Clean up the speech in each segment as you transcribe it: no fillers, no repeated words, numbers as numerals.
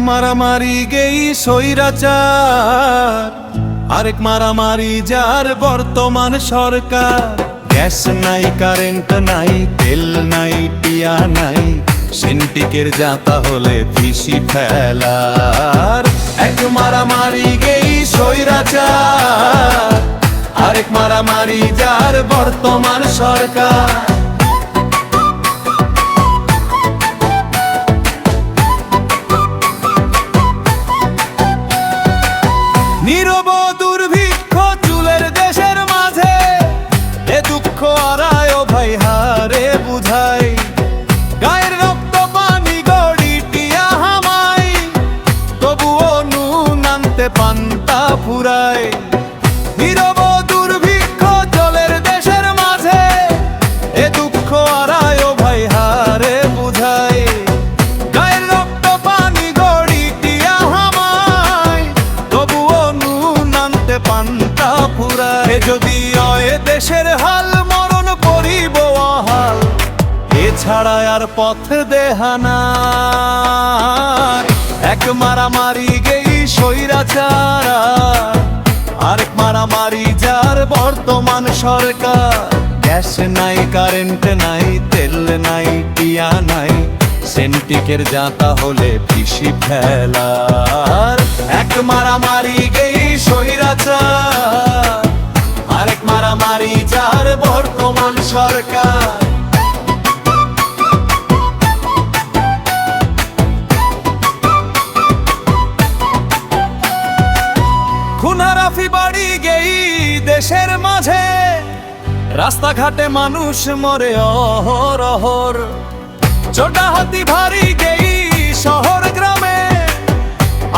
মারামারি গেই স্বৈরাচার, আরেক মারামারি যার বর্তমান সরকার। গ্যাস নাই, কারেন্ট নাই, তেল নাই, টিয়া নাই, সিন্ডিকের জাতা হলে পিসি ফেলার। এক মারামারি গেই স্বৈরাচার, আরেক মারামারি যার বর্তমান সরকার। নীরব দুর্ভিক্ষ চুলের দেশের মাঝে, এ দুঃখ আরায় ও ভাই হারে বুঝাই। গায়ের রক্ত পানি গড়ি টিয়া হামাই, তবুও নুন আনতে পান্তা ফুরায়। নীরব দুর্ভিক্ষ চলের দেশের মাঝে, এ দুঃখ আরায় ও ভাই হারে বুঝাই। গায়ের রক্ত পানি গড়ি টিয়া হামাই, তবুও নুন আনতে পান্তা ফুরায়। যদি অয় দেশের হাল, মরণ করিব আহাল, এছাড়া আর পথ দেহানা। এক মারামারি গেই স্বৈরাচার, আরেক মারামারি যার বর্তমান সরকার। গ্যাস নাই, কারেন্ট নাই, তেল নাই, টিয়া নাই, সিন্ডিকের জাতা হলে পিসি ফেলার। এক মারামারি গেই স্বৈরাচার, আরেক মারামারি যার বর্তমান সরকার। খুনারাফি বাড়ি গেই দেশের মাঝে, রাস্তাঘাটে মানুষ মরে অহরহর। ছোটা হাতি ভারী গেই শহর গ্রামে,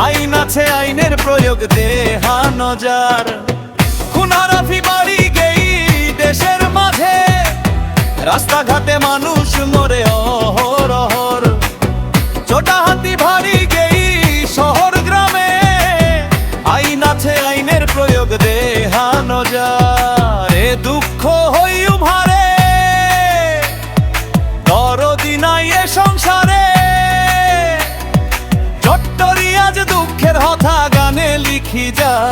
আইন আছে, আইনের প্রয়োগ দেহা নজার। খুনারাফি বাড়ি গেই দেশের মাঝে, রাস্তাঘাটে মানুষ মরে অহরহর। ছোটা হাতি ভারী গেই শহর গ্রামে, আইন আছে, আইনের প্রয়োগ দেহা নজার। এ দুঃখ হই উভারে, দরদি নাই এ সংসারে। চট্টরি আজ দুঃখের হথা গানে লিখি যায়।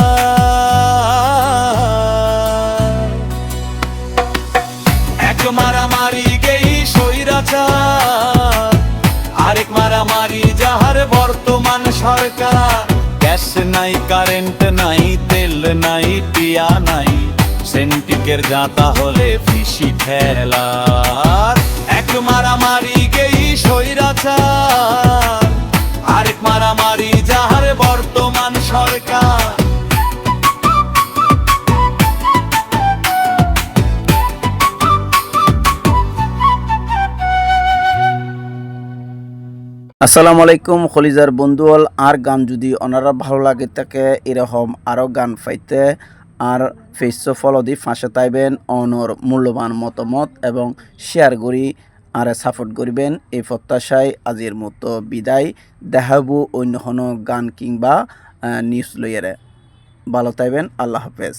এক মারামারি গেই স্বৈরাচার, আরেক মারামারি যাহার বর্তমান সরকার। গ্যাস নাই, কারেন্ট নাই, তেল নাই, টিয়া নাই, সিন্ডিকের জাতা হলে পিসি ফেলার। এক মারামারি গেই স্বৈরাচার, আরেক মারামারি যাহার বর্তমান সরকার। আসসালামু আলাইকুম খলিজার বন্ধুল। আর গান যদি ওনারা ভালো লাগে থাকে, এরকম আরও গান পাইতে আর ফেসো ফলো দি ফাঁসে তাইবেন। অনর মূল্যবান মতামত এবং শেয়ার করি আর সাপোর্ট করিবেন, এই প্রত্যাশায় আজির মতো বিদায়। দেখাবো অন্য কোনো গান কিংবা নিউজ লইয়ারে। ভালো তাইবেন, আল্লাহ হাফেজ।